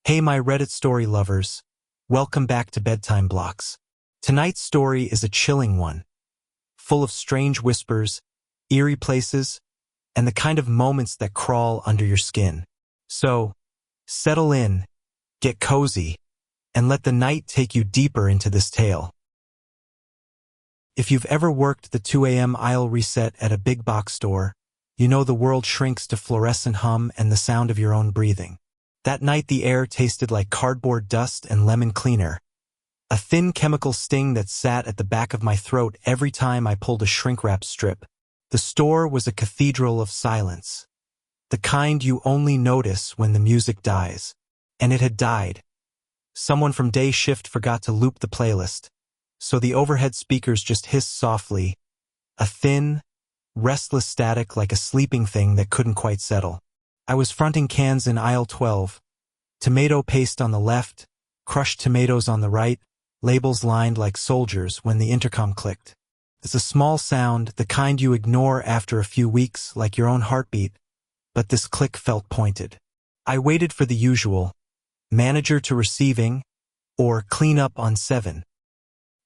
Hey my Reddit story lovers, welcome back to Bedtime Blocks. Tonight's story is a chilling one, full of strange whispers, eerie places, and the kind of moments that crawl under your skin. So, settle in, get cozy, and let the night take you deeper into this tale. If you've ever worked the 2 a.m. aisle reset at a big box store, you know the world shrinks to fluorescent hum and the sound of your own breathing. That night the air tasted like cardboard dust and lemon cleaner, a thin chemical sting that sat at the back of my throat every time I pulled a shrink-wrap strip. The store was a cathedral of silence, the kind you only notice when the music dies. And it had died. Someone from day shift forgot to loop the playlist, so the overhead speakers just hissed softly, a thin, restless static like a sleeping thing that couldn't quite settle. I was fronting cans in aisle 12, tomato paste on the left, crushed tomatoes on the right, labels lined like soldiers when the intercom clicked. It's a small sound, the kind you ignore after a few weeks, like your own heartbeat, but this click felt pointed. I waited for the usual, manager to receiving, or clean up on 7.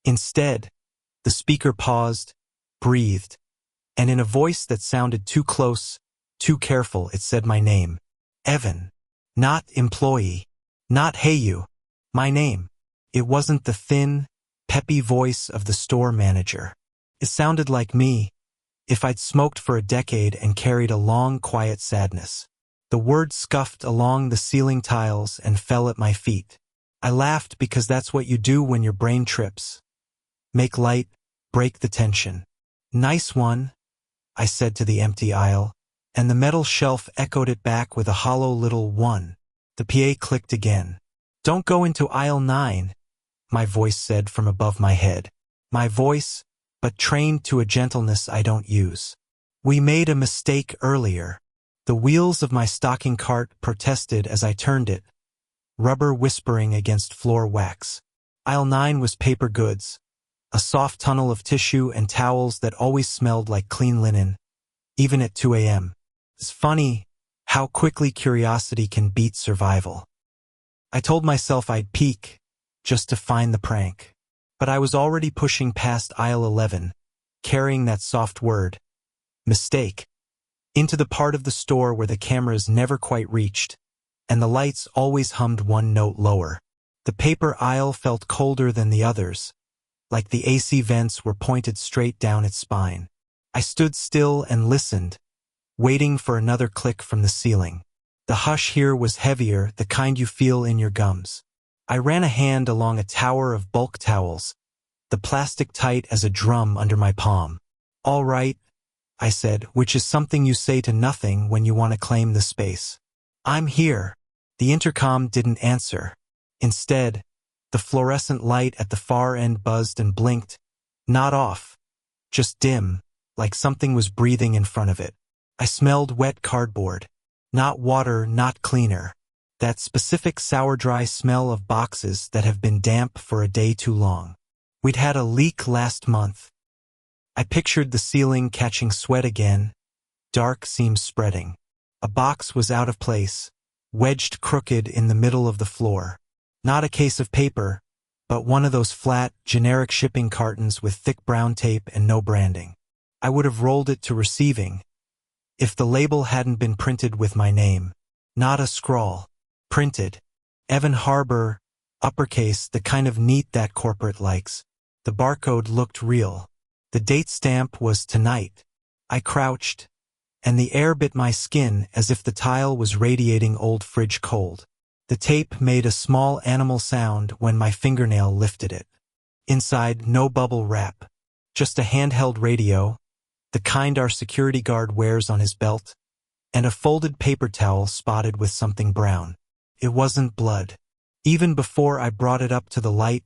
Instead, the speaker paused, breathed, and in a voice that sounded too close, too careful, it said my name. Evan. Not employee. Not hey you. My name. It wasn't the thin, peppy voice of the store manager. It sounded like me, if I'd smoked for a decade and carried a long, quiet sadness. The word scuffed along the ceiling tiles and fell at my feet. I laughed because that's what you do when your brain trips. Make light, break the tension. Nice one, I said to the empty aisle, and the metal shelf echoed it back with a hollow little 1. The PA clicked again. Don't go into aisle 9, my voice said from above my head. My voice, but trained to a gentleness I don't use. We made a mistake earlier. The wheels of my stocking cart protested as I turned it, rubber whispering against floor wax. Aisle 9 was paper goods, a soft tunnel of tissue and towels that always smelled like clean linen, even at 2 a.m. It's funny how quickly curiosity can beat survival. I told myself I'd peek, just to find the prank. But I was already pushing past aisle 11, carrying that soft word, mistake, into the part of the store where the cameras never quite reached, and the lights always hummed one note lower. The paper aisle felt colder than the others, like the AC vents were pointed straight down its spine. I stood still and listened, waiting for another click from the ceiling. The hush here was heavier, the kind you feel in your gums. I ran a hand along a tower of bulk towels, the plastic tight as a drum under my palm. All right, I said, which is something you say to nothing when you want to claim the space. I'm here. The intercom didn't answer. Instead, the fluorescent light at the far end buzzed and blinked, not off, just dim, like something was breathing in front of it. I smelled wet cardboard. Not water, not cleaner. That specific sour dry smell of boxes that have been damp for a day too long. We'd had a leak last month. I pictured the ceiling catching sweat again, dark seams spreading. A box was out of place, wedged crooked in the middle of the floor. Not a case of paper, but one of those flat, generic shipping cartons with thick brown tape and no branding. I would have rolled it to receiving, if the label hadn't been printed with my name. Not a scrawl. Printed. Evan Harbor, uppercase, the kind of neat that corporate likes. The barcode looked real. The date stamp was tonight. I crouched, and the air bit my skin as if the tile was radiating old fridge cold. The tape made a small animal sound when my fingernail lifted it. Inside, no bubble wrap. Just a handheld radio, the kind our security guard wears on his belt, and a folded paper towel spotted with something brown. It wasn't blood. Even before I brought it up to the light,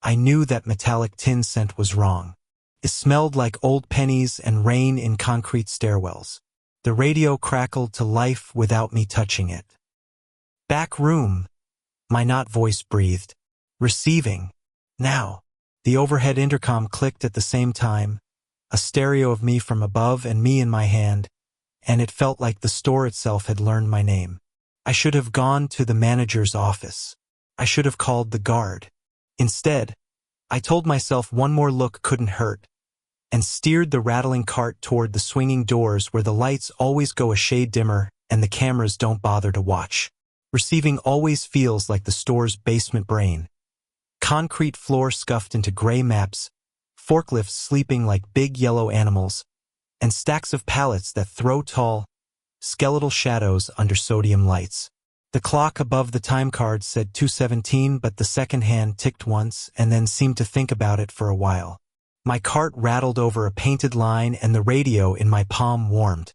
I knew that metallic tin scent was wrong. It smelled like old pennies and rain in concrete stairwells. The radio crackled to life without me touching it. Back room, my not voice breathed. Receiving. Now. The overhead intercom clicked at the same time, a stereo of me from above and me in my hand, and it felt like the store itself had learned my name. I should have gone to the manager's office. I should have called the guard. Instead, I told myself one more look couldn't hurt, and steered the rattling cart toward the swinging doors where the lights always go a shade dimmer and the cameras don't bother to watch. Receiving always feels like the store's basement brain. Concrete floor scuffed into gray maps, forklifts sleeping like big yellow animals, and stacks of pallets that throw tall, skeletal shadows under sodium lights. The clock above the time card said 2:17, but the second hand ticked once and then seemed to think about it for a while. My cart rattled over a painted line and the radio in my palm warmed,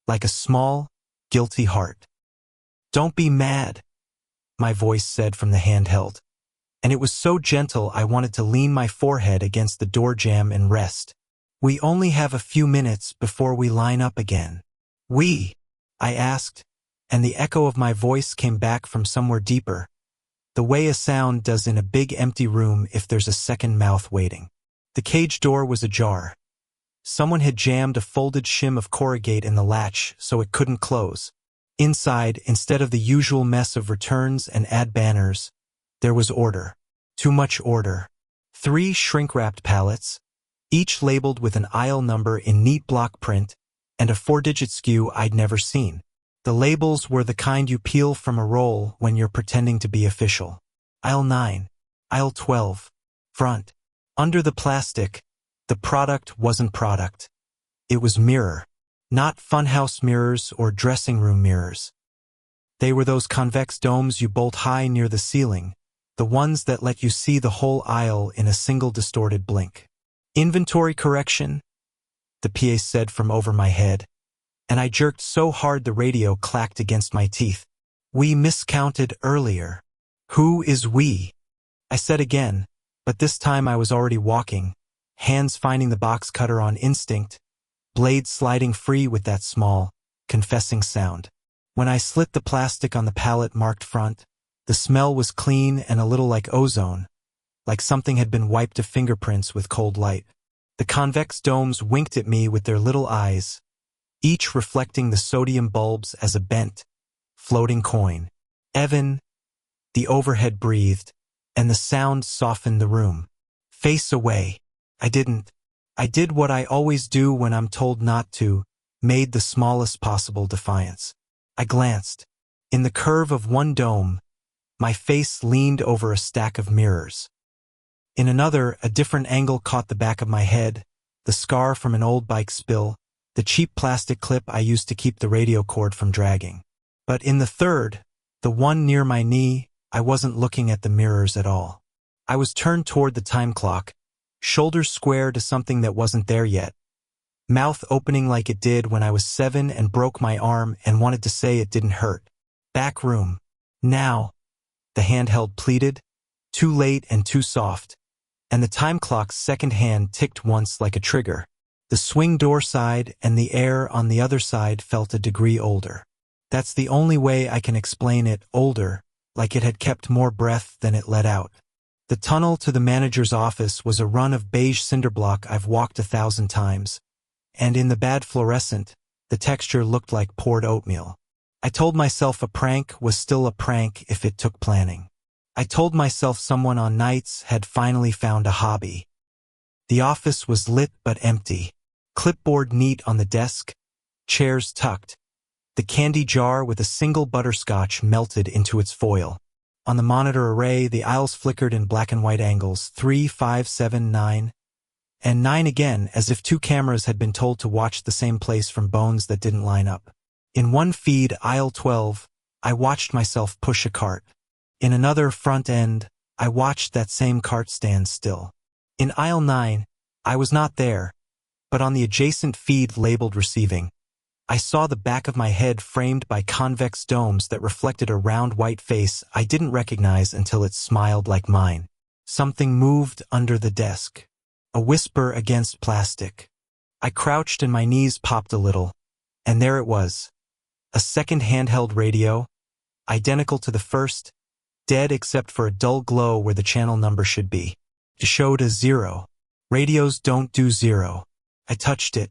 like a small, guilty heart. "Don't be mad," my voice said from the handheld, and it was so gentle I wanted to lean my forehead against the door jamb and rest. "We only have a few minutes before we line up again." "We?" I asked, and the echo of my voice came back from somewhere deeper, the way a sound does in a big empty room if there's a second mouth waiting. The cage door was ajar. Someone had jammed a folded shim of corrugate in the latch so it couldn't close. Inside, instead of the usual mess of returns and ad banners, there was order. Too much order. 3 shrink-wrapped pallets, each labeled with an aisle number in neat block print, and a 4-digit SKU I'd never seen. The labels were the kind you peel from a roll when you're pretending to be official. Aisle 9. Aisle 12. Front. Under the plastic, the product wasn't product. It was mirror. Not funhouse mirrors or dressing room mirrors. They were those convex domes you bolt high near the ceiling, the ones that let you see the whole aisle in a single distorted blink. "Inventory correction," the PA said from over my head, and I jerked so hard the radio clacked against my teeth. "We miscounted earlier." "Who is we?" I said again, but this time I was already walking, hands finding the box cutter on instinct, blade sliding free with that small, confessing sound. When I slit the plastic on the pallet marked front, the smell was clean and a little like ozone, like something had been wiped of fingerprints with cold light. The convex domes winked at me with their little eyes, each reflecting the sodium bulbs as a bent, floating coin. "Evan," the overhead breathed, and the sound softened the room. "Face away." I didn't. I did what I always do when I'm told not to, made the smallest possible defiance. I glanced. In the curve of one dome, my face leaned over a stack of mirrors. In another, a different angle caught the back of my head, the scar from an old bike spill, the cheap plastic clip I used to keep the radio cord from dragging. But in the third, the one near my knee, I wasn't looking at the mirrors at all. I was turned toward the time clock, shoulders square to something that wasn't there yet, mouth opening like it did when I was 7 and broke my arm and wanted to say it didn't hurt. "Back room. Now," the handheld pleaded, too late and too soft, and the time clock's second hand ticked once like a trigger. The swing door side and the air on the other side felt a degree older. That's the only way I can explain it, older, like it had kept more breath than it let out. The tunnel to the manager's office was a run of beige cinder block I've walked 1,000 times, and in the bad fluorescent, the texture looked like poured oatmeal. I told myself a prank was still a prank if it took planning. I told myself someone on nights had finally found a hobby. The office was lit but empty. Clipboard neat on the desk, chairs tucked, the candy jar with a single butterscotch melted into its foil. On the monitor array, the aisles flickered in black and white angles, 3, 5, 7, 9, and 9 again, as if 2 cameras had been told to watch the same place from bones that didn't line up. In one feed, aisle 12, I watched myself push a cart. In another, front end, I watched that same cart stand still. In aisle 9, I was not there, but on the adjacent feed labeled receiving, I saw the back of my head framed by convex domes that reflected a round white face I didn't recognize until it smiled like mine. Something moved under the desk. A whisper against plastic. I crouched and my knees popped a little, and there it was. A second handheld radio, identical to the first, dead except for a dull glow where the channel number should be. It showed a 0. Radios don't do 0. I touched it.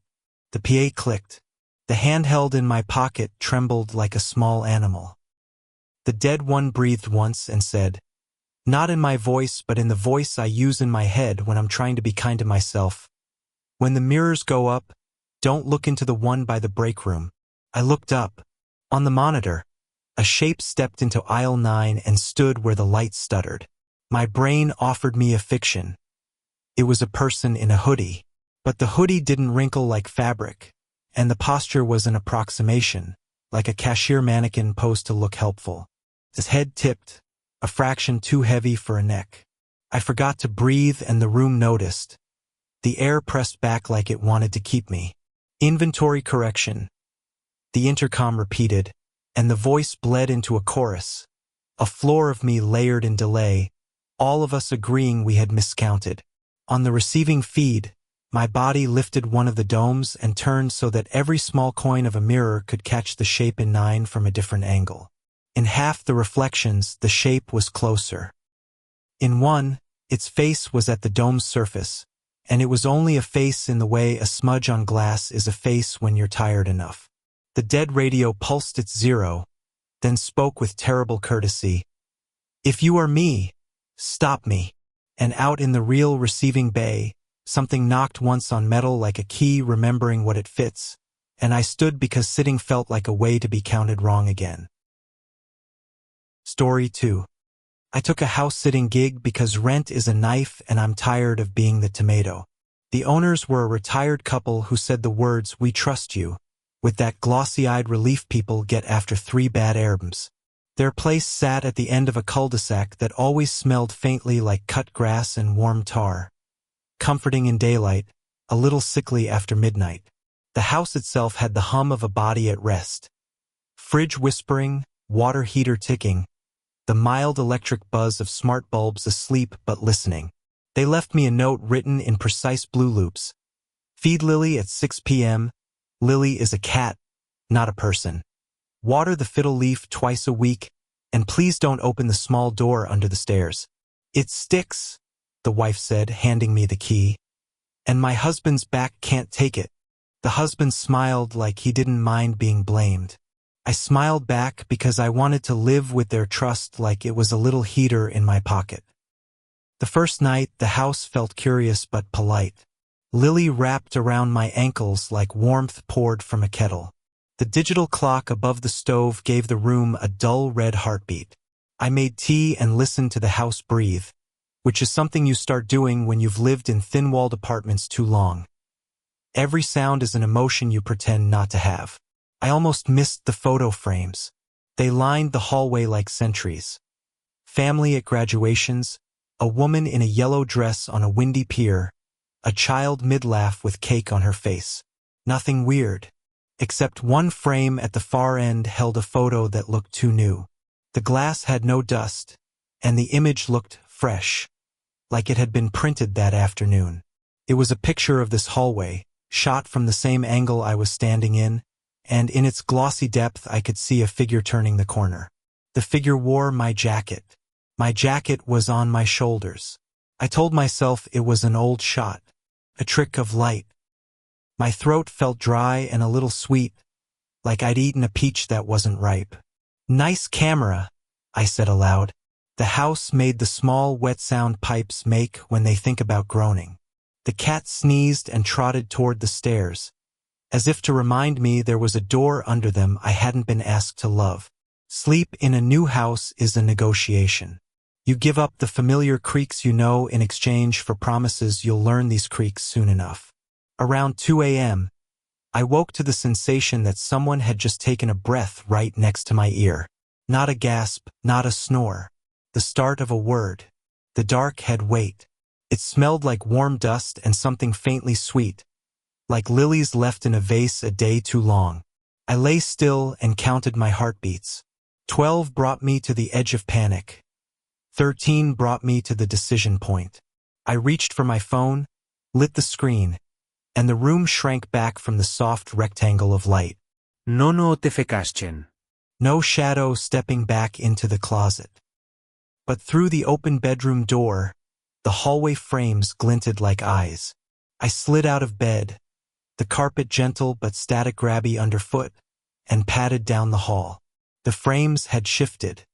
The PA clicked. The handheld in my pocket trembled like a small animal. The dead one breathed once and said, "Not in my voice, but in the voice I use in my head when I'm trying to be kind to myself. When the mirrors go up, don't look into the one by the break room." I looked up. On the monitor, a shape stepped into aisle 9 and stood where the light stuttered. My brain offered me a fiction. It was a person in a hoodie. But the hoodie didn't wrinkle like fabric, and the posture was an approximation, like a cashier mannequin posed to look helpful. His head tipped, a fraction too heavy for a neck. I forgot to breathe and the room noticed. The air pressed back like it wanted to keep me. "Inventory correction," the intercom repeated, and the voice bled into a chorus. A floor of me layered in delay, all of us agreeing we had miscounted. On the receiving feed, my body lifted one of the domes and turned so that every small coin of a mirror could catch the shape in 9 from a different angle. In half the reflections, the shape was closer. In one, its face was at the dome's surface, and it was only a face in the way a smudge on glass is a face when you're tired enough. The dead radio pulsed its 0, then spoke with terrible courtesy. "If you are me, stop me." And out in the real receiving bay, something knocked once on metal like a key remembering what it fits, and I stood because sitting felt like a way to be counted wrong again. Story 2. I took a house-sitting gig because rent is a knife and I'm tired of being the tomato. The owners were a retired couple who said the words, "We trust you," with that glossy-eyed relief people get after 3 bad herbs. Their place sat at the end of a cul-de-sac that always smelled faintly like cut grass and warm tar. Comforting in daylight, a little sickly after midnight. The house itself had the hum of a body at rest. Fridge whispering, water heater ticking, the mild electric buzz of smart bulbs asleep but listening. They left me a note written in precise blue loops. "Feed Lily at 6 p.m. Lily is a cat, not a person. Water the fiddle leaf twice a week, and please don't open the small door under the stairs. It sticks," the wife said, handing me the key. "And my husband's back can't take it." The husband smiled like he didn't mind being blamed. I smiled back because I wanted to live with their trust like it was a little heater in my pocket. The first night, the house felt curious but polite. Lily wrapped around my ankles like warmth poured from a kettle. The digital clock above the stove gave the room a dull red heartbeat. I made tea and listened to the house breathe, which is something you start doing when you've lived in thin-walled apartments too long. Every sound is an emotion you pretend not to have. I almost missed the photo frames. They lined the hallway like sentries. Family at graduations, a woman in a yellow dress on a windy pier, a child mid-laugh with cake on her face. Nothing weird, except one frame at the far end held a photo that looked too new. The glass had no dust, and the image looked fresh, like it had been printed that afternoon. It was a picture of this hallway, shot from the same angle I was standing in, and in its glossy depth I could see a figure turning the corner. The figure wore my jacket. My jacket was on my shoulders. I told myself it was an old shot, a trick of light. My throat felt dry and a little sweet, like I'd eaten a peach that wasn't ripe. "Nice camera," I said aloud. The house made the small, wet sound pipes make when they think about groaning. The cat sneezed and trotted toward the stairs, as if to remind me there was a door under them I hadn't been asked to love. Sleep in a new house is a negotiation. You give up the familiar creaks you know in exchange for promises you'll learn these creaks soon enough. Around 2 a.m., I woke to the sensation that someone had just taken a breath right next to my ear. Not a gasp, not a snore. The start of a word. The dark had weight. It smelled like warm dust and something faintly sweet, like lilies left in a vase a day too long. I lay still and counted my heartbeats. 12 brought me to the edge of panic. 13 brought me to the decision point. I reached for my phone, lit the screen, and the room shrank back from the soft rectangle of light. No notification. No shadow stepping back into the closet. But through the open bedroom door, the hallway frames glinted like eyes. I slid out of bed, the carpet gentle but static grabby underfoot, and padded down the hall. The frames had shifted.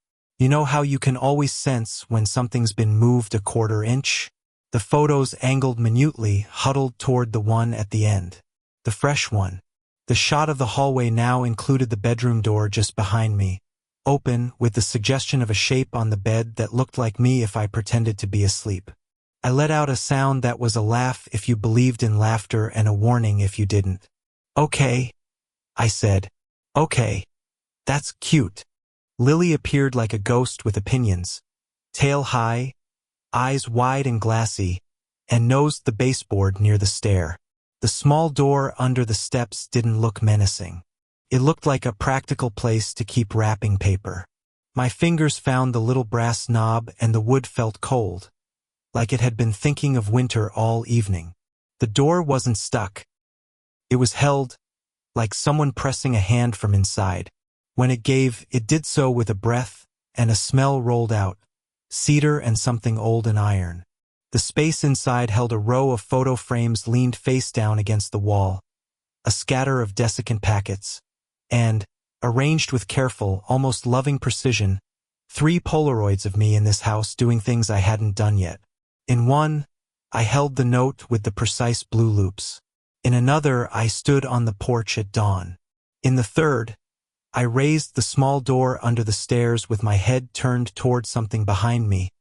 You know how you can always sense when something's been moved a quarter inch? The photos angled minutely huddled toward the one at the end. The fresh one. The shot of the hallway now included the bedroom door just behind me, open with the suggestion of a shape on the bed that looked like me if I pretended to be asleep. I let out a sound that was a laugh if you believed in laughter and a warning if you didn't. Okay, I said. Okay. That's cute. Lily appeared like a ghost with opinions. Tail high, eyes wide and glassy, and nosed the baseboard near the stair. The small door under the steps didn't look menacing. It looked like a practical place to keep wrapping paper. My fingers found the little brass knob and the wood felt cold, like it had been thinking of winter all evening. The door wasn't stuck. It was held, like someone pressing a hand from inside. When it gave, it did so with a breath, and a smell rolled out, cedar and something old and iron. The space inside held a row of photo frames leaned face down against the wall, a scatter of desiccant packets, and, arranged with careful, almost loving precision, 3 Polaroids of me in this house doing things I hadn't done yet. In one, I held the note with the precise blue loops. In another, I stood on the porch at dawn. In the third, I raised the small door under the stairs with my head turned toward something behind me,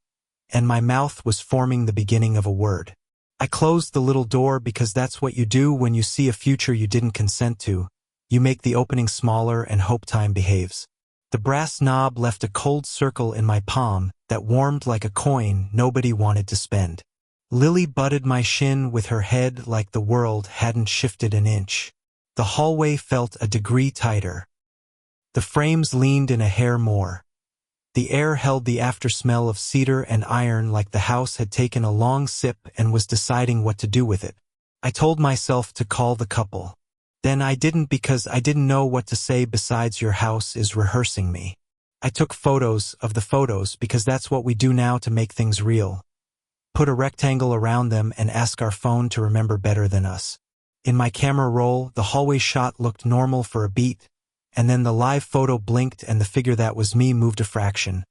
and my mouth was forming the beginning of a word. I closed the little door because that's what you do when you see a future you didn't consent to. You make the opening smaller and hope time behaves. The brass knob left a cold circle in my palm that warmed like a coin nobody wanted to spend. Lily butted my shin with her head like the world hadn't shifted an inch. The hallway felt a degree tighter. The frames leaned in a hair more. The air held the after-smell of cedar and iron like the house had taken a long sip and was deciding what to do with it. I told myself to call the couple. Then I didn't because I didn't know what to say besides your house is rehearsing me. I took photos of the photos because that's what we do now to make things real. Put a rectangle around them and ask our phone to remember better than us. In my camera roll, the hallway shot looked normal for a beat, and then the live photo blinked and the figure that was me moved a fraction,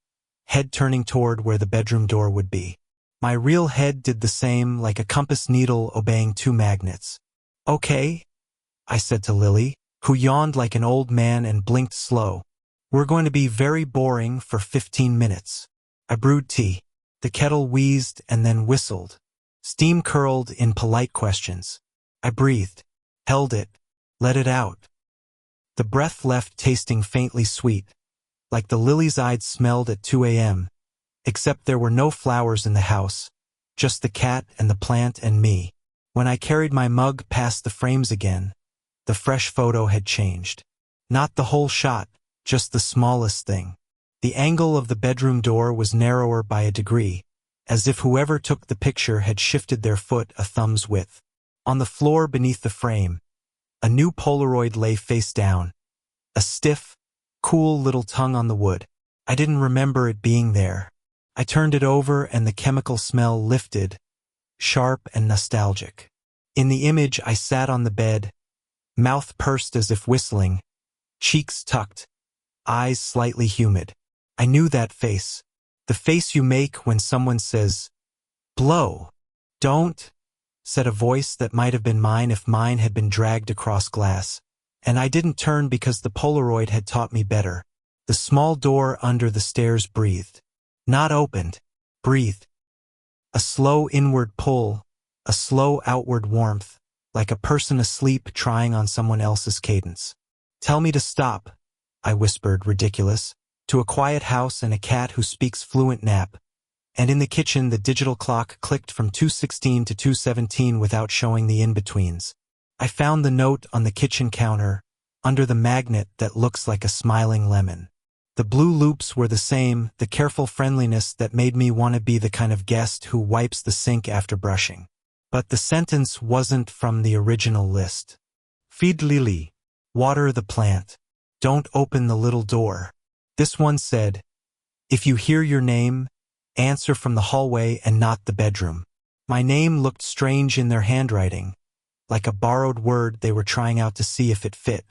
head turning toward where the bedroom door would be. My real head did the same, like a compass needle obeying 2 magnets. Okay, I said to Lily, who yawned like an old man and blinked slow. We're going to be very boring for 15 minutes. I brewed tea. The kettle wheezed and then whistled. Steam curled in polite questions. I breathed, held it, let it out. The breath left tasting faintly sweet, like the lilies I'd smelled at 2 a.m., except there were no flowers in the house, just the cat and the plant and me. When I carried my mug past the frames again, the fresh photo had changed. Not the whole shot, just the smallest thing. The angle of the bedroom door was narrower by a degree, as if whoever took the picture had shifted their foot a thumb's width. On the floor beneath the frame, a new Polaroid lay face down, a stiff, cool little tongue on the wood. I didn't remember it being there. I turned it over and the chemical smell lifted, sharp and nostalgic. In the image I sat on the bed, mouth pursed as if whistling, cheeks tucked, eyes slightly humid. I knew that face. The face you make when someone says, "Blow." "Don't," said a voice that might have been mine if mine had been dragged across glass. And I didn't turn because the Polaroid had taught me better. The small door under the stairs breathed. Not opened. Breathed. A slow inward pull, a slow outward warmth, like a person asleep trying on someone else's cadence. "Tell me to stop," I whispered, ridiculous, to a quiet house and a cat who speaks fluent nap. And in the kitchen the digital clock clicked from 2:16 to 2:17 without showing the in-betweens. I found the note on the kitchen counter, under the magnet that looks like a smiling lemon. The blue loops were the same, the careful friendliness that made me want to be the kind of guest who wipes the sink after brushing. But the sentence wasn't from the original list. "Feed Lily. Water the plant. Don't open the little door." This one said, "If you hear your name, answer from the hallway and not the bedroom." My name looked strange in their handwriting, like a borrowed word they were trying out to see if it fit.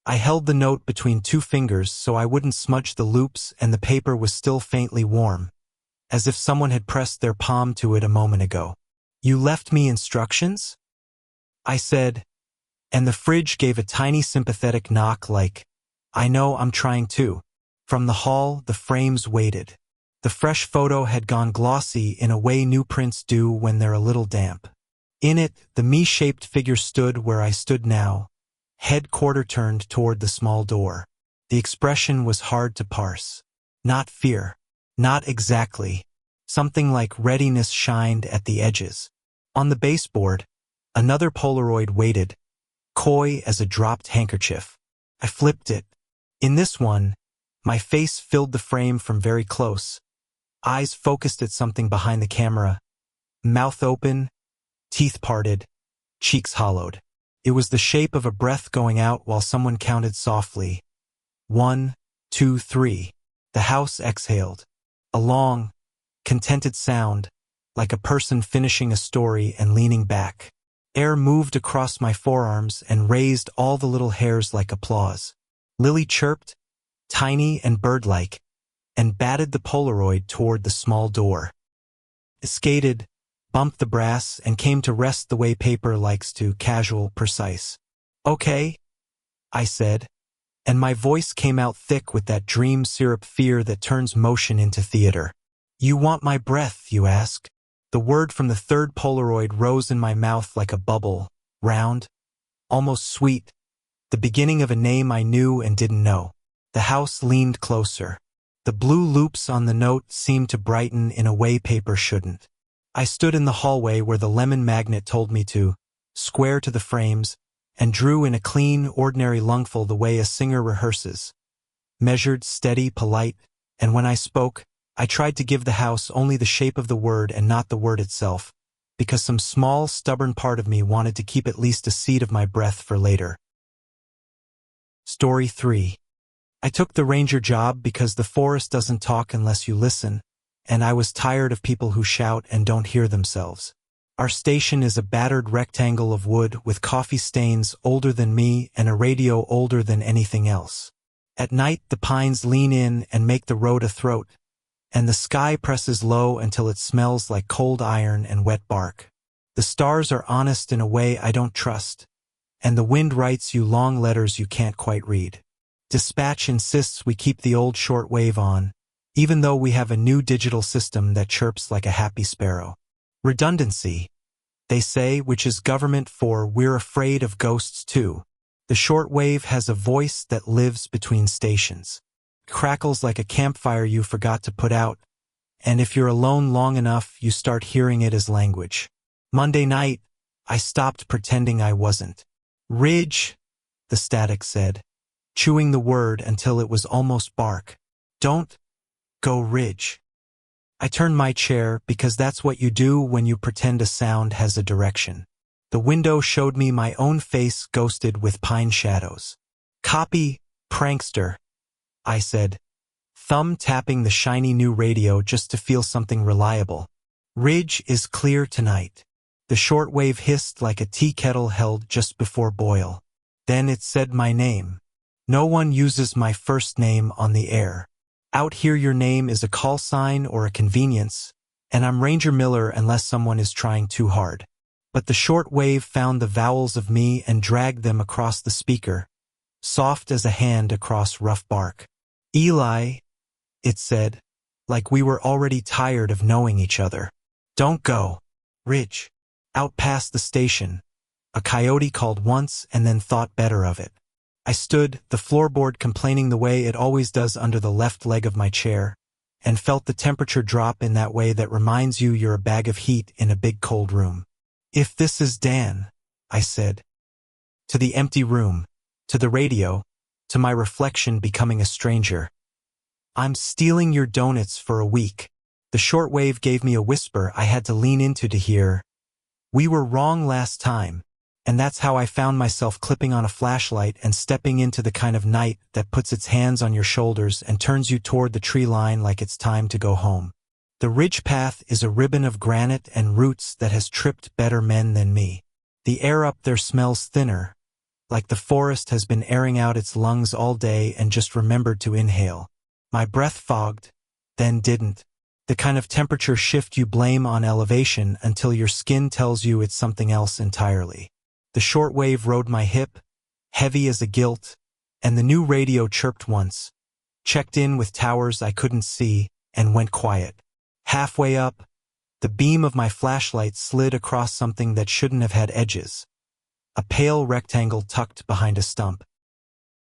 I held the note between 2 fingers so I wouldn't smudge the loops, and the paper was still faintly warm, as if someone had pressed their palm to it a moment ago. "You left me instructions?" I said, and the fridge gave a tiny sympathetic knock like, "I know, I'm trying to." From the hall, the frames waited. The fresh photo had gone glossy in a way new prints do when they're a little damp. In it, the me-shaped figure stood where I stood now, head quarter-turned toward the small door. The expression was hard to parse. Not fear. Not exactly. Something like readiness shined at the edges. On the baseboard, another Polaroid waited, coy as a dropped handkerchief. I flipped it. In this one, my face filled the frame from very close, eyes focused at something behind the camera, mouth open, teeth parted, cheeks hollowed. It was the shape of a breath going out while someone counted softly. 1, 2, 3. The house exhaled. A long, contented sound, like a person finishing a story and leaning back. Air moved across my forearms and raised all the little hairs like applause. Lily chirped, tiny and bird-like, and batted the Polaroid toward the small door. It skated, bumped the brass, and came to rest the way paper likes to, casual, precise. "Okay," I said, and my voice came out thick with that dream syrup fear that turns motion into theater. "You want my breath, you ask?" The word from the third Polaroid rose in my mouth like a bubble, round, almost sweet, the beginning of a name I knew and didn't know. The house leaned closer. The blue loops on the note seemed to brighten in a way paper shouldn't. I stood in the hallway where the lemon magnet told me to, square to the frames, and drew in a clean, ordinary lungful the way a singer rehearses. Measured, steady, polite, and when I spoke, I tried to give the house only the shape of the word and not the word itself, because some small, stubborn part of me wanted to keep at least a seed of my breath for later. Story 3. I took the ranger job because the forest doesn't talk unless you listen, and I was tired of people who shout and don't hear themselves. Our station is a battered rectangle of wood with coffee stains older than me and a radio older than anything else. At night, the pines lean in and make the road a throat, and the sky presses low until it smells like cold iron and wet bark. The stars are honest in a way I don't trust, and the wind writes you long letters you can't quite read. Dispatch insists we keep the old shortwave on, even though we have a new digital system that chirps like a happy sparrow. Redundancy, they say, which is government for "we're afraid of ghosts too." The shortwave has a voice that lives between stations. Crackles like a campfire you forgot to put out, and if you're alone long enough, you start hearing it as language. Monday night, I stopped pretending I wasn't. "Ridge," the static said, chewing the word until it was almost bark. "Don't go, Ridge." I turned my chair because that's what you do when you pretend a sound has a direction. The window showed me my own face ghosted with pine shadows. "Copy, prankster," I said, thumb tapping the shiny new radio just to feel something reliable. "Ridge is clear tonight." The shortwave hissed like a tea kettle held just before boil. Then it said my name. "No one uses my first name on the air. Out here your name is a call sign or a convenience, and I'm Ranger Miller unless someone is trying too hard." But the shortwave found the vowels of me and dragged them across the speaker, soft as a hand across rough bark. "Eli," it said, like we were already tired of knowing each other. "Don't go, Ridge." Out past the station, a coyote called once and then thought better of it. I stood, the floorboard complaining the way it always does under the left leg of my chair, and felt the temperature drop in that way that reminds you you're a bag of heat in a big cold room. "If this is Dan," I said. To the empty room, to the radio, to my reflection becoming a stranger. "I'm stealing your donuts for a week." The shortwave gave me a whisper I had to lean into to hear. "We were wrong last time." And that's how I found myself clipping on a flashlight and stepping into the kind of night that puts its hands on your shoulders and turns you toward the tree line like it's time to go home. The ridge path is a ribbon of granite and roots that has tripped better men than me. The air up there smells thinner, like the forest has been airing out its lungs all day and just remembered to inhale. My breath fogged, then didn't. The kind of temperature shift you blame on elevation until your skin tells you it's something else entirely. The shortwave rode my hip, heavy as a guilt, and the new radio chirped once, checked in with towers I couldn't see, and went quiet. Halfway up, the beam of my flashlight slid across something that shouldn't have had edges. A pale rectangle tucked behind a stump.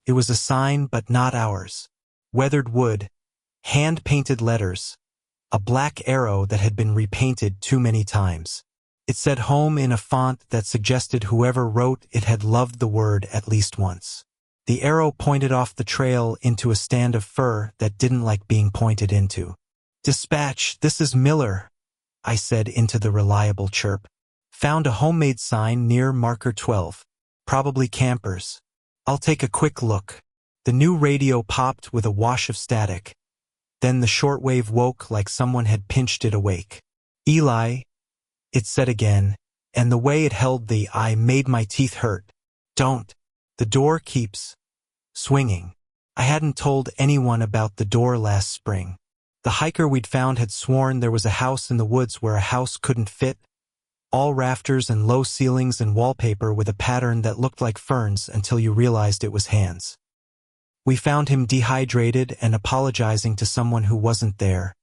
It was a sign, but not ours. Weathered wood, hand-painted letters, a black arrow that had been repainted too many times. It said home in a font that suggested whoever wrote it had loved the word at least once. The arrow pointed off the trail into a stand of fur that didn't like being pointed into. "Dispatch, this is Miller," I said into the reliable chirp. "Found a homemade sign near marker 12. Probably campers. I'll take a quick look." The new radio popped with a wash of static. Then the shortwave woke like someone had pinched it awake. "Eli," it said again, and the way it held the "I" made my teeth hurt. "Don't. The door keeps swinging." I hadn't told anyone about the door last spring. The hiker we'd found had sworn there was a house in the woods where a house couldn't fit. All rafters and low ceilings and wallpaper with a pattern that looked like ferns until you realized it was hands. We found him dehydrated and apologizing to someone who wasn't there,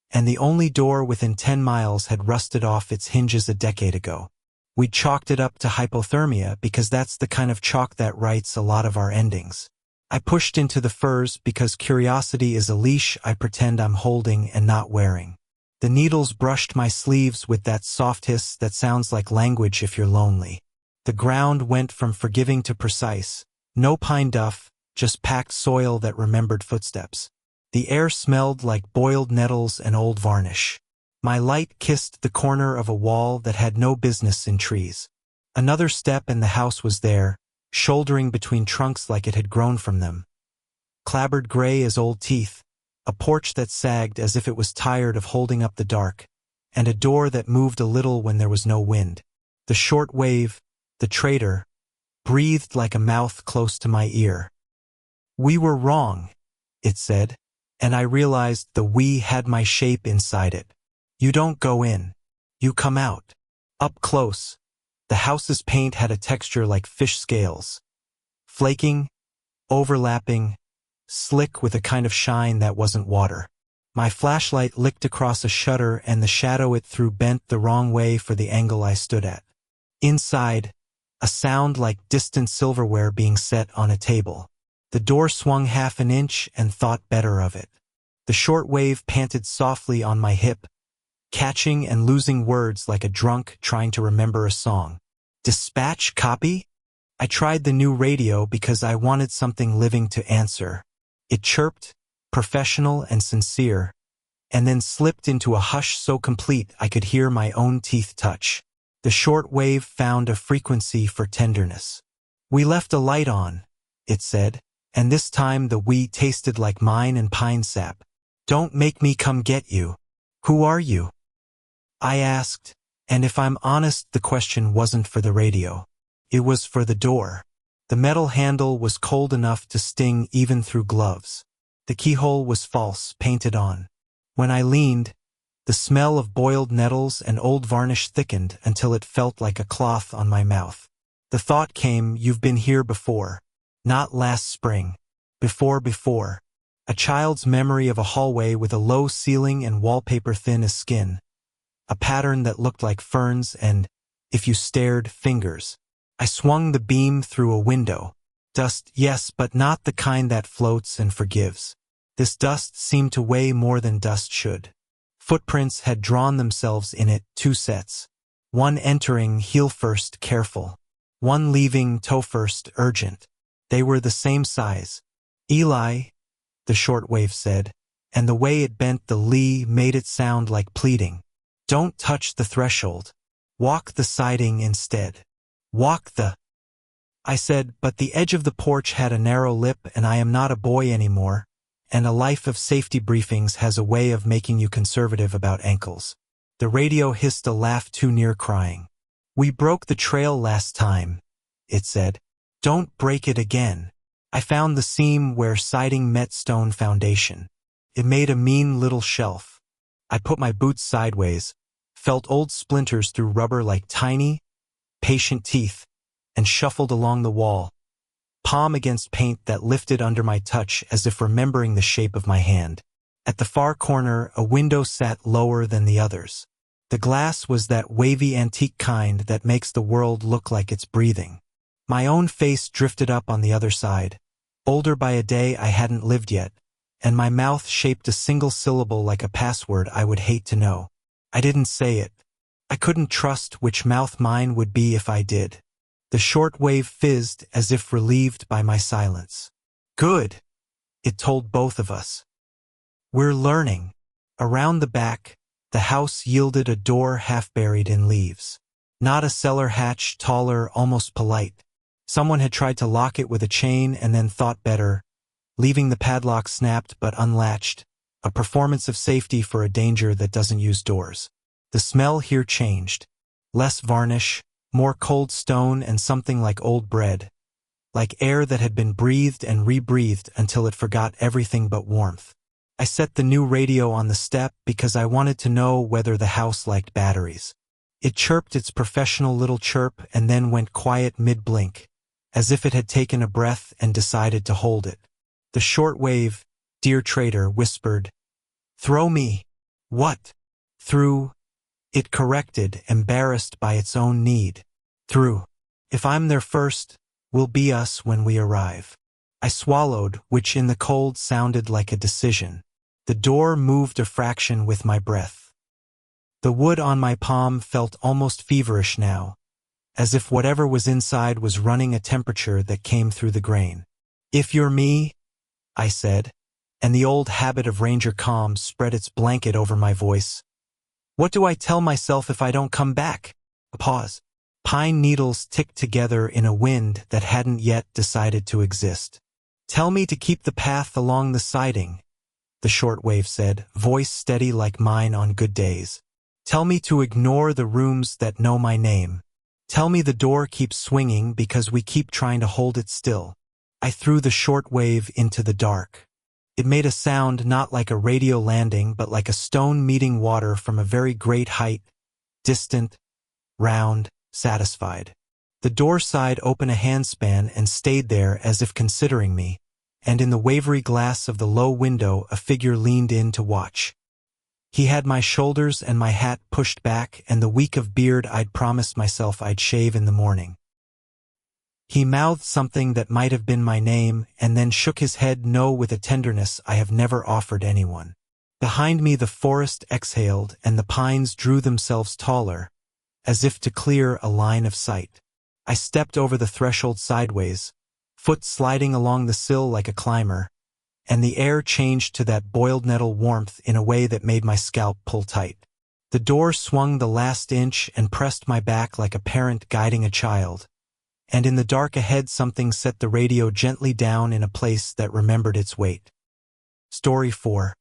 and the only door within 10 miles had rusted off its hinges a decade ago. We chalked it up to hypothermia because that's the kind of chalk that writes a lot of our endings. I pushed into the furs because curiosity is a leash I pretend I'm holding and not wearing. The needles brushed my sleeves with that soft hiss that sounds like language if you're lonely. The ground went from forgiving to precise. No pine duff, just packed soil that remembered footsteps. The air smelled like boiled nettles and old varnish. My light kissed the corner of a wall that had no business in trees. Another step and the house was there, shouldering between trunks like it had grown from them. Clabbered gray as old teeth, a porch that sagged as if it was tired of holding up the dark, and a door that moved a little when there was no wind. The short wave, the traitor, breathed like a mouth close to my ear. "We were wrong," it said, and I realized the "we" had my shape inside it. "You don't go in. You come out." Up close, the house's paint had a texture like fish scales. Flaking, overlapping, slick with a kind of shine that wasn't water. My flashlight licked across a shutter and the shadow it threw bent the wrong way for the angle I stood at. Inside, a sound like distant silverware being set on a table. The door swung half an inch and thought better of it. The short wave panted softly on my hip, catching and losing words like a drunk trying to remember a song. "Dispatch, copy?" I tried the new radio because I wanted something living to answer. It chirped, professional and sincere, and then slipped into a hush so complete I could hear my own teeth touch. The short wave found a frequency for tenderness. "We left a light on," it said, and this time the "we" tasted like mine and pine sap. "Don't make me come get you." "Who are you?" I asked, and if I'm honest, the question wasn't for the radio. It was for the door. The metal handle was cold enough to sting even through gloves. The keyhole was false, painted on. When I leaned, the smell of boiled nettles and old varnish thickened until it felt like a cloth on my mouth. The thought came, "You've been here before. Not last spring. Before. A child's memory of a hallway with a low ceiling and wallpaper thin as skin. A pattern that looked like ferns and, if you stared, fingers. I swung the beam through a window. Dust, yes, but not the kind that floats and forgives. This dust seemed to weigh more than dust should. Footprints had drawn themselves in it, 2 sets. One entering, heel first, careful. One leaving, toe first, urgent. They were the same size. "Eli," the shortwave said, and the way it bent the "lee" made it sound like pleading. "Don't touch the threshold. Walk the siding instead. Walk the—" I said, but the edge of the porch had a narrow lip and I am not a boy anymore, and a life of safety briefings has a way of making you conservative about ankles. The radio hissed a laugh too near crying. "We broke the trail last time," it said. Don't break it again. I found the seam where siding met stone foundation. It made a mean little shelf. I put my boots sideways, felt old splinters through rubber like tiny, patient teeth, and shuffled along the wall, palm against paint that lifted under my touch as if remembering the shape of my hand. At the far corner, a window sat lower than the others. The glass was that wavy antique kind that makes the world look like it's breathing. My own face drifted up on the other side, older by a day I hadn't lived yet, and my mouth shaped a single syllable like a password I would hate to know. I didn't say it. I couldn't trust which mouth mine would be if I did. The shortwave fizzed as if relieved by my silence. Good, it told both of us. We're learning. Around the back, the house yielded a door half buried in leaves. Not a cellar hatch, taller, almost polite. Someone had tried to lock it with a chain and then thought better, leaving the padlock snapped but unlatched, a performance of safety for a danger that doesn't use doors. The smell here changed. Less varnish, more cold stone and something like old bread. Like air that had been breathed and rebreathed until it forgot everything but warmth. I set the new radio on the step because I wanted to know whether the house liked batteries. It chirped its professional little chirp and then went quiet mid-blink, as if it had taken a breath and decided to hold it. The shortwave, dear trader, whispered, "Throw me." What? Through? It corrected, embarrassed by its own need. Through. If I'm there first, will be us when we arrive. I swallowed, which in the cold sounded like a decision. The door moved a fraction with my breath. The wood on my palm felt almost feverish now, as if whatever was inside was running a temperature that came through the grain. If you're me, I said, and the old habit of ranger calm spread its blanket over my voice. What do I tell myself if I don't come back? A pause. Pine needles ticked together in a wind that hadn't yet decided to exist. Tell me to keep the path along the siding, the shortwave said, voice steady like mine on good days. Tell me to ignore the rooms that know my name. Tell me the door keeps swinging because we keep trying to hold it still. I threw the shortwave into the dark. It made a sound not like a radio landing but like a stone meeting water from a very great height, distant, round, satisfied. The door side opened a handspan and stayed there as if considering me, and in the wavery glass of the low window a figure leaned in to watch. He had my shoulders and my hat pushed back and the week of beard I'd promised myself I'd shave in the morning. He mouthed something that might have been my name and then shook his head no with a tenderness I have never offered anyone. Behind me the forest exhaled and the pines drew themselves taller, as if to clear a line of sight. I stepped over the threshold sideways, foot sliding along the sill like a climber, and the air changed to that boiled nettle warmth in a way that made my scalp pull tight. The door swung the last inch and pressed my back like a parent guiding a child, and in the dark ahead something set the radio gently down in a place that remembered its weight. Story 4.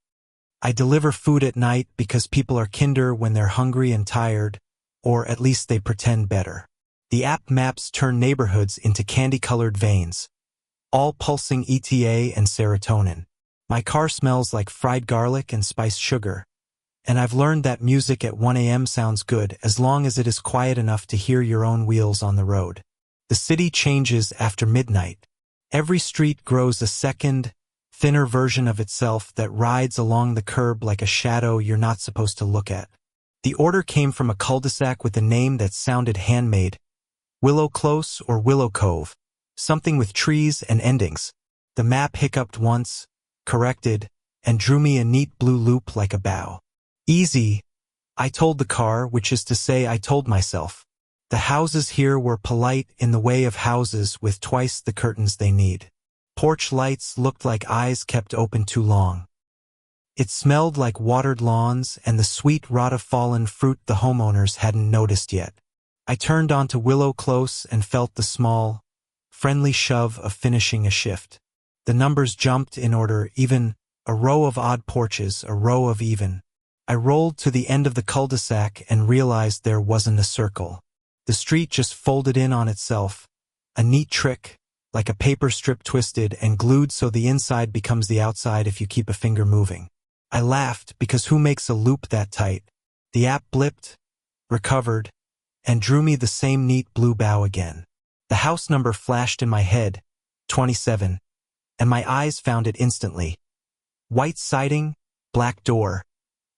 I deliver food at night because people are kinder when they're hungry and tired, or at least they pretend better. The app maps turn neighborhoods into candy-colored veins, all pulsing ETA and serotonin. My car smells like fried garlic and spiced sugar, and I've learned that music at 1 a.m. sounds good as long as it is quiet enough to hear your own wheels on the road. The city changes after midnight. Every street grows a second, thinner version of itself that rides along the curb like a shadow you're not supposed to look at. The order came from a cul-de-sac with a name that sounded handmade, Willow Close or Willow Cove, something with trees and endings. The map hiccuped once, corrected, and drew me a neat blue loop like a bow. Easy, I told the car, which is to say I told myself. The houses here were polite in the way of houses with twice the curtains they need. Porch lights looked like eyes kept open too long. It smelled like watered lawns and the sweet rot of fallen fruit the homeowners hadn't noticed yet. I turned onto Willow Close and felt the small, friendly shove of finishing a shift. The numbers jumped in order, even, a row of odd porches, a row of even. I rolled to the end of the cul-de-sac and realized there wasn't a circle. The street just folded in on itself, a neat trick, like a paper strip twisted and glued so the inside becomes the outside if you keep a finger moving. I laughed because who makes a loop that tight? The app blipped, recovered, and drew me the same neat blue bow again. The house number flashed in my head, 27, and my eyes found it instantly. White siding, black door,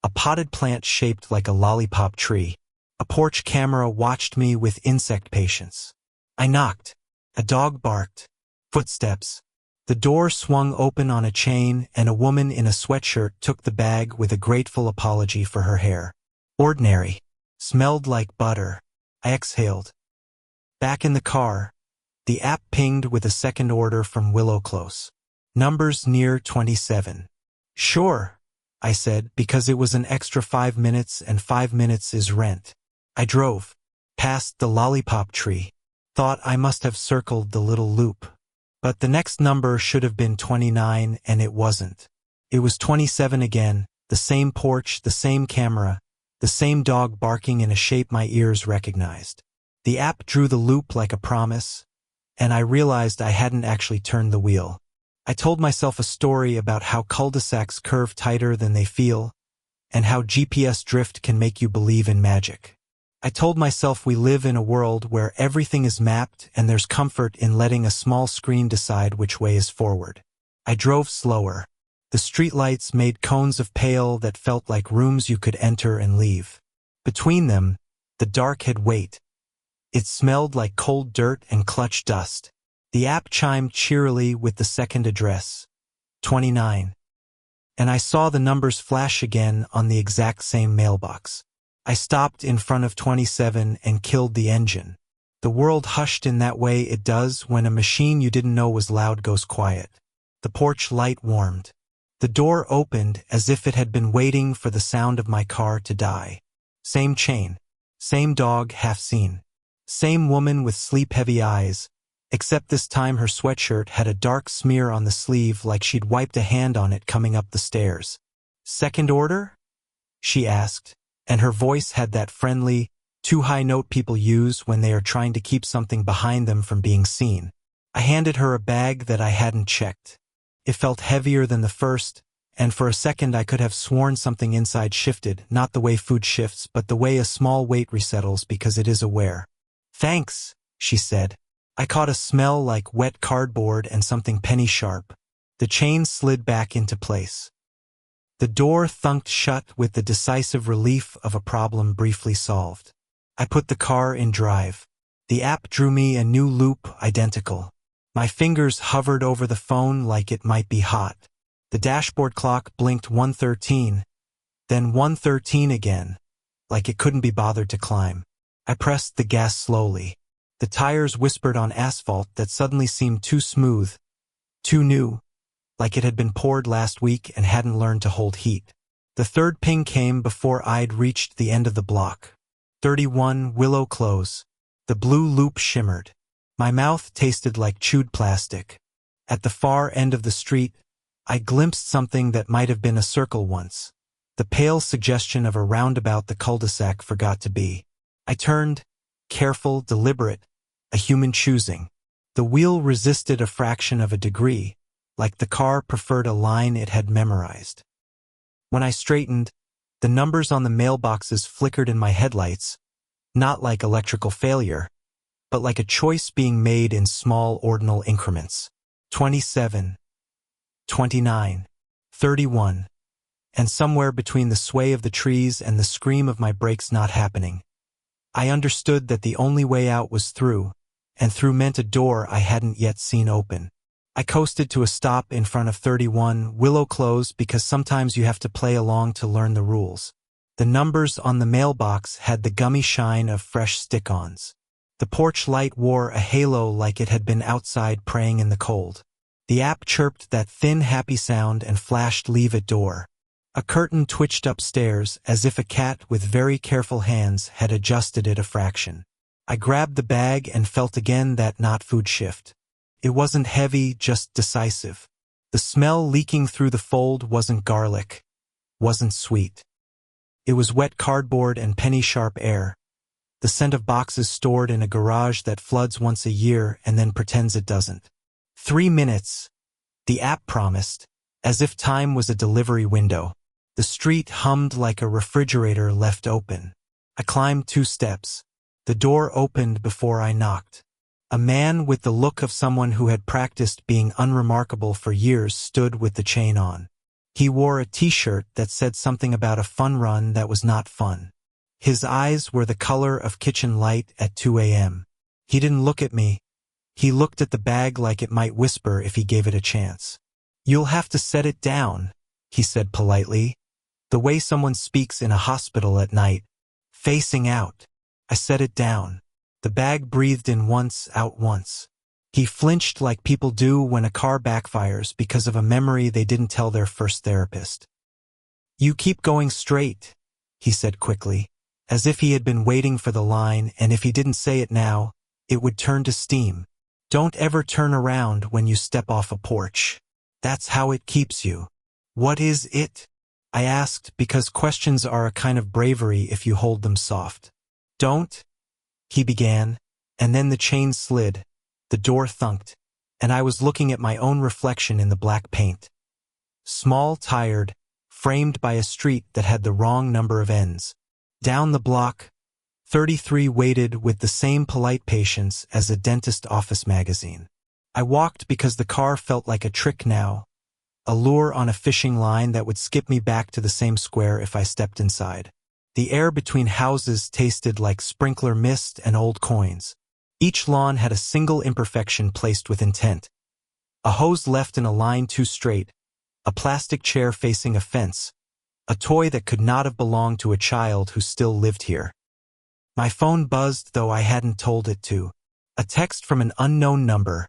a potted plant shaped like a lollipop tree. A porch camera watched me with insect patience. I knocked. A dog barked. Footsteps. The door swung open on a chain and a woman in a sweatshirt took the bag with a grateful apology for her hair. Ordinary. Smelled like butter. I exhaled. Back in the car, the app pinged with a second order from Willow Close. Numbers near 27. Sure, I said, because it was an extra 5 minutes and 5 minutes is rent. I drove. Past the lollipop tree. Thought I must have circled the little loop. But the next number should have been 29 and it wasn't. It was 27 again, the same porch, the same camera, the same dog barking in a shape my ears recognized. The app drew the loop like a promise, and I realized I hadn't actually turned the wheel. I told myself a story about how cul-de-sacs curve tighter than they feel, and how GPS drift can make you believe in magic. I told myself we live in a world where everything is mapped and there's comfort in letting a small screen decide which way is forward. I drove slower. The streetlights made cones of pale that felt like rooms you could enter and leave. Between them, the dark had weight. It smelled like cold dirt and clutch dust. The app chimed cheerily with the second address, 29. And I saw the numbers flash again on the exact same mailbox. I stopped in front of 27 and killed the engine. The world hushed in that way it does when a machine you didn't know was loud goes quiet. The porch light warmed. The door opened as if it had been waiting for the sound of my car to die. Same chain. Same dog half seen. Same woman with sleep-heavy eyes, except this time her sweatshirt had a dark smear on the sleeve like she'd wiped a hand on it coming up the stairs. Second order? She asked, and her voice had that friendly, too high note people use when they are trying to keep something behind them from being seen. I handed her a bag that I hadn't checked. It felt heavier than the first, and for a second I could have sworn something inside shifted, not the way food shifts, but the way a small weight resettles because it is aware. Thanks, she said. I caught a smell like wet cardboard and something penny sharp. The chain slid back into place. The door thunked shut with the decisive relief of a problem briefly solved. I put the car in drive. The app drew me a new loop identical. My fingers hovered over the phone like it might be hot. The dashboard clock blinked 1:13, then 1:13 again, like it couldn't be bothered to climb. I pressed the gas slowly. The tires whispered on asphalt that suddenly seemed too smooth, too new, like it had been poured last week and hadn't learned to hold heat. The third ping came before I'd reached the end of the block. 31 Willow Close. The blue loop shimmered. My mouth tasted like chewed plastic. At the far end of the street, I glimpsed something that might have been a circle once. The pale suggestion of a roundabout the cul-de-sac forgot to be. I turned, careful, deliberate, a human choosing. The wheel resisted a fraction of a degree, like the car preferred a line it had memorized. When I straightened, the numbers on the mailboxes flickered in my headlights, not like electrical failure, but like a choice being made in small ordinal increments. 27, 29, 31, and somewhere between the sway of the trees and the scream of my brakes not happening, I understood that the only way out was through, and through meant a door I hadn't yet seen open. I coasted to a stop in front of 31 Willow Close because sometimes you have to play along to learn the rules. The numbers on the mailbox had the gummy shine of fresh stick-ons. The porch light wore a halo like it had been outside praying in the cold. The app chirped that thin happy sound and flashed leave at door. A curtain twitched upstairs as if a cat with very careful hands had adjusted it a fraction. I grabbed the bag and felt again that not food shift. It wasn't heavy, just decisive. The smell leaking through the fold wasn't garlic, wasn't sweet. It was wet cardboard and penny-sharp air, the scent of boxes stored in a garage that floods once a year and then pretends it doesn't. 3 minutes, the app promised, as if time was a delivery window. The street hummed like a refrigerator left open. I climbed 2 steps. The door opened before I knocked. A man with the look of someone who had practiced being unremarkable for years stood with the chain on. He wore a t-shirt that said something about a fun run that was not fun. His eyes were the color of kitchen light at 2 a.m. He didn't look at me. He looked at the bag like it might whisper if he gave it a chance. "You'll have to set it down," he said politely, the way someone speaks in a hospital at night. Facing out. I set it down. The bag breathed in once, out once. He flinched like people do when a car backfires because of a memory they didn't tell their first therapist. "You keep going straight," he said quickly, as if he had been waiting for the line, and if he didn't say it now, it would turn to steam. "Don't ever turn around when you step off a porch. That's how it keeps you." "What is it?" I asked, because questions are a kind of bravery if you hold them soft. "Don't," he began, and then the chain slid, the door thunked, and I was looking at my own reflection in the black paint. Small, tired, framed by a street that had the wrong number of ends. Down the block, 33 waited with the same polite patience as a dentist office magazine. I walked because the car felt like a trick now, a lure on a fishing line that would skip me back to the same square if I stepped inside. The air between houses tasted like sprinkler mist and old coins. Each lawn had a single imperfection placed with intent. A hose left in a line too straight, a plastic chair facing a fence, a toy that could not have belonged to a child who still lived here. My phone buzzed, though I hadn't told it to. A text from an unknown number.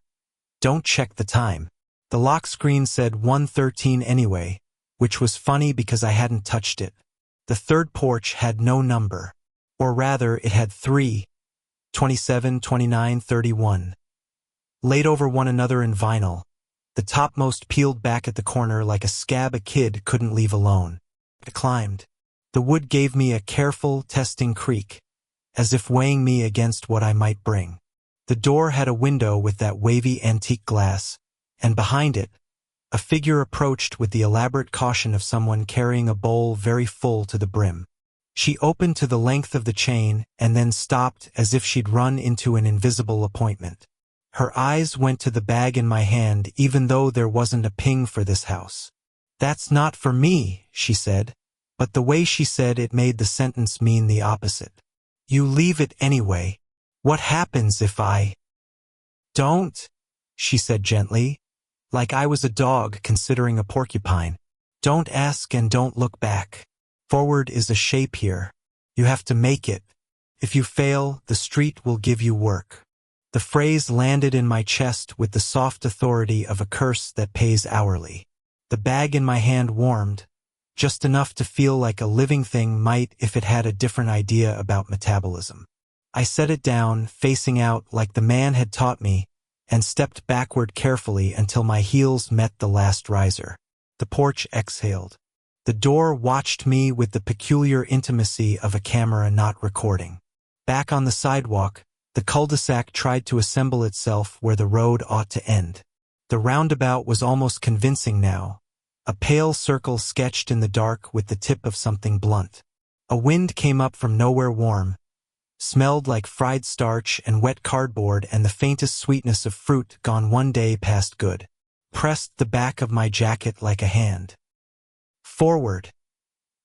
"Don't check the time." The lock screen said 1:13 anyway, which was funny because I hadn't touched it. The third porch had no number. Or rather, it had 3, 27, 29, 31. Laid over one another in vinyl, the topmost peeled back at the corner like a scab a kid couldn't leave alone. I climbed. The wood gave me a careful, testing creak, as if weighing me against what I might bring. The door had a window with that wavy antique glass, and behind it, a figure approached with the elaborate caution of someone carrying a bowl very full to the brim. She opened to the length of the chain and then stopped as if she'd run into an invisible appointment. Her eyes went to the bag in my hand even though there wasn't a ping for this house. "That's not for me," she said, but the way she said it made the sentence mean the opposite. "You leave it anyway. What happens if I—" "Don't," she said gently, like I was a dog considering a porcupine. "Don't ask and don't look back. Forward is a shape here. You have to make it. If you fail, the street will give you work." The phrase landed in my chest with the soft authority of a curse that pays hourly. The bag in my hand warmed, just enough to feel like a living thing might if it had a different idea about metabolism. I set it down, facing out like the man had taught me, and stepped backward carefully until my heels met the last riser. The porch exhaled. The door watched me with the peculiar intimacy of a camera not recording. Back on the sidewalk, the cul-de-sac tried to assemble itself where the road ought to end. The roundabout was almost convincing now, a pale circle sketched in the dark with the tip of something blunt. A wind came up from nowhere warm, smelled like fried starch and wet cardboard and the faintest sweetness of fruit gone one day past good. Pressed the back of my jacket like a hand. "Forward,"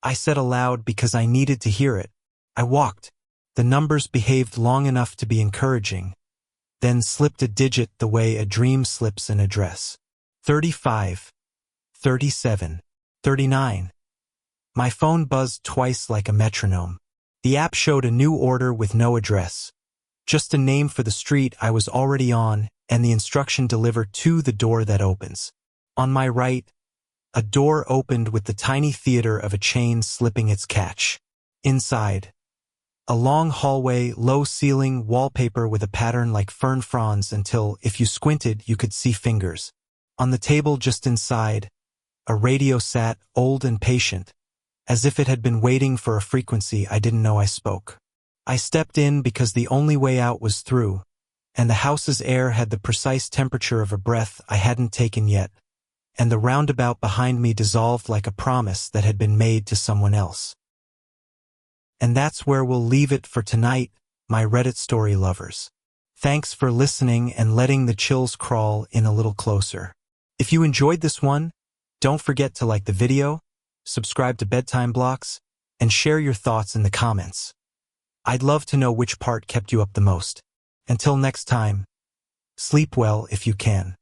I said aloud because I needed to hear it. I walked. The numbers behaved long enough to be encouraging, then slipped a digit the way a dream slips an address. 35, 37, 39. My phone buzzed twice like a metronome. The app showed a new order with no address, just a name for the street I was already on and the instruction delivered to the door that opens. On my right, a door opened with the tiny theater of a chain slipping its catch. Inside, a long hallway, low ceiling, wallpaper with a pattern like fern fronds until, if you squinted, you could see fingers. On the table just inside, a radio sat, old and patient, as if it had been waiting for a frequency I didn't know I spoke. I stepped in because the only way out was through, and the house's air had the precise temperature of a breath I hadn't taken yet, and the roundabout behind me dissolved like a promise that had been made to someone else. And that's where we'll leave it for tonight, my Reddit story lovers. Thanks for listening and letting the chills crawl in a little closer. If you enjoyed this one, don't forget to like the video, subscribe to Bedtime Blocks, and share your thoughts in the comments. I'd love to know which part kept you up the most. Until next time, sleep well if you can.